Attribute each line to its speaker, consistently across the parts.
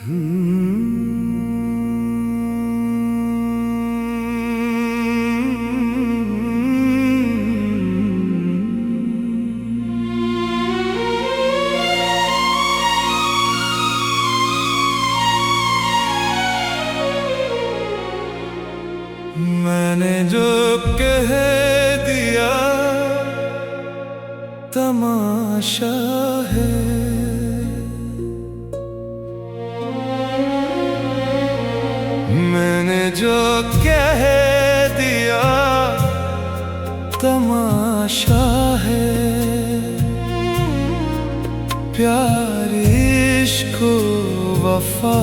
Speaker 1: मैंने जो कह दिया तमाशा है। मैंने जो कह दिया तमाशा है। प्यार इश्क वफा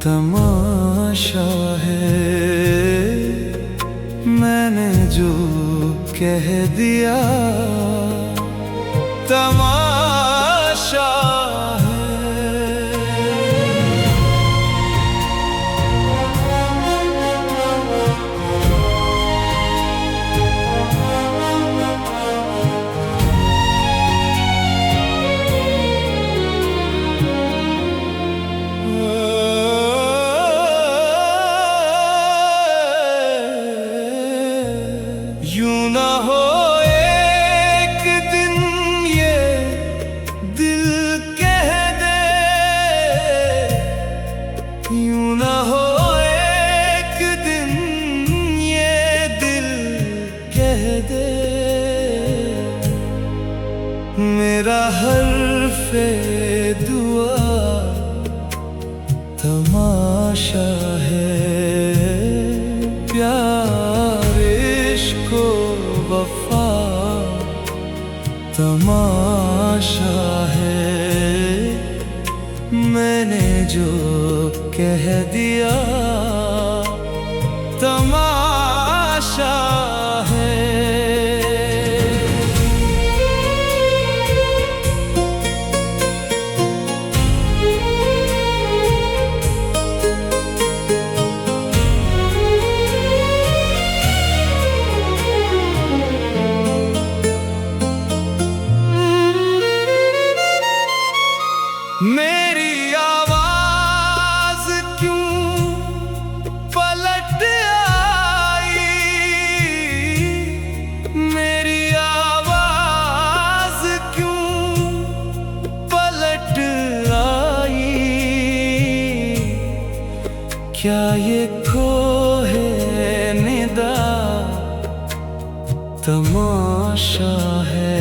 Speaker 1: तमाशा है। मैंने जो कह दिया तमाशा है। यूं ना हो एक दिन ये दिल कह दे। यूं ना हो एक दिन ये दिल कह दे। मेरा हर्फ़े दुआ तमाशा है। प्यार इश्क वफा तमाशा है। मैंने जो कह दिया तमाशा है। मेरी आवाज क्यों पलट आई। मेरी आवाज क्यों पलट आई। क्या ये खोहे निदा तमाशा है।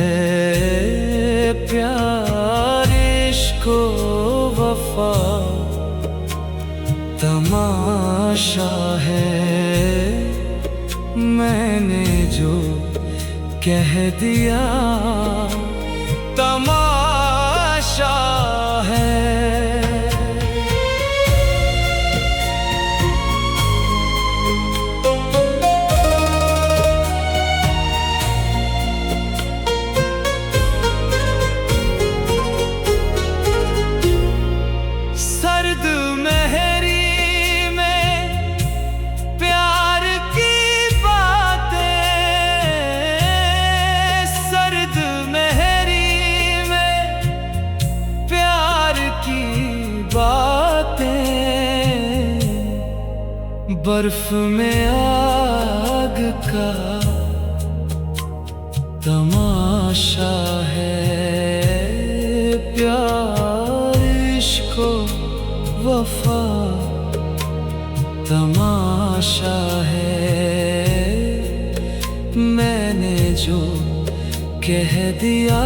Speaker 1: प्यार इश्क वफा तमाशा है। मैंने जो कह दिया तमाशा है। सर्द मेहरी में प्यार की बातें। सर्द मेहरी में प्यार की बातें। बर्फ में आग का तमाशा है। प्यार इश्क वफा तमाशा है। मैंने जो कह दिया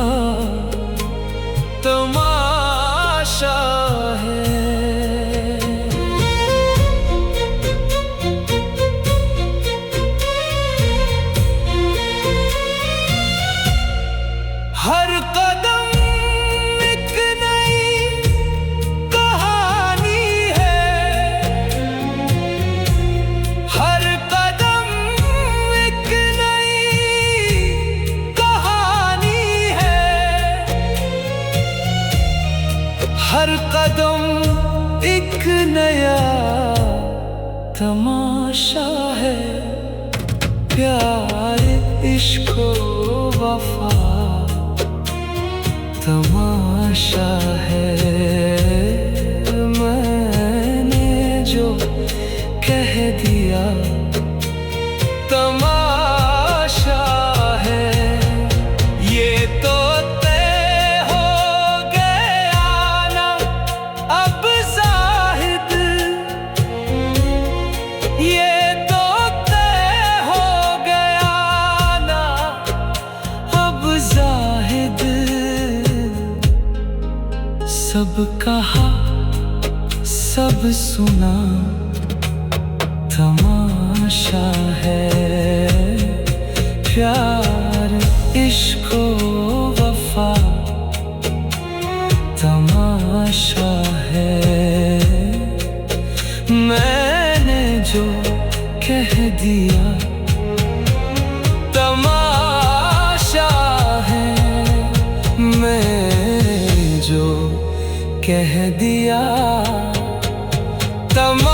Speaker 1: तमाशा है। हर कदम एक नई कहानी है। हर कदम एक नई कहानी है। हर कदम एक नया तमाशा है। प्यार इश्क वफा तमाशा है। सब कहा सब सुना, तमाशा है प्यार इश्क वफा, तमाशा है। मैंने जो कह दिया तमाशा है, मैं जो कह दिया तमाशा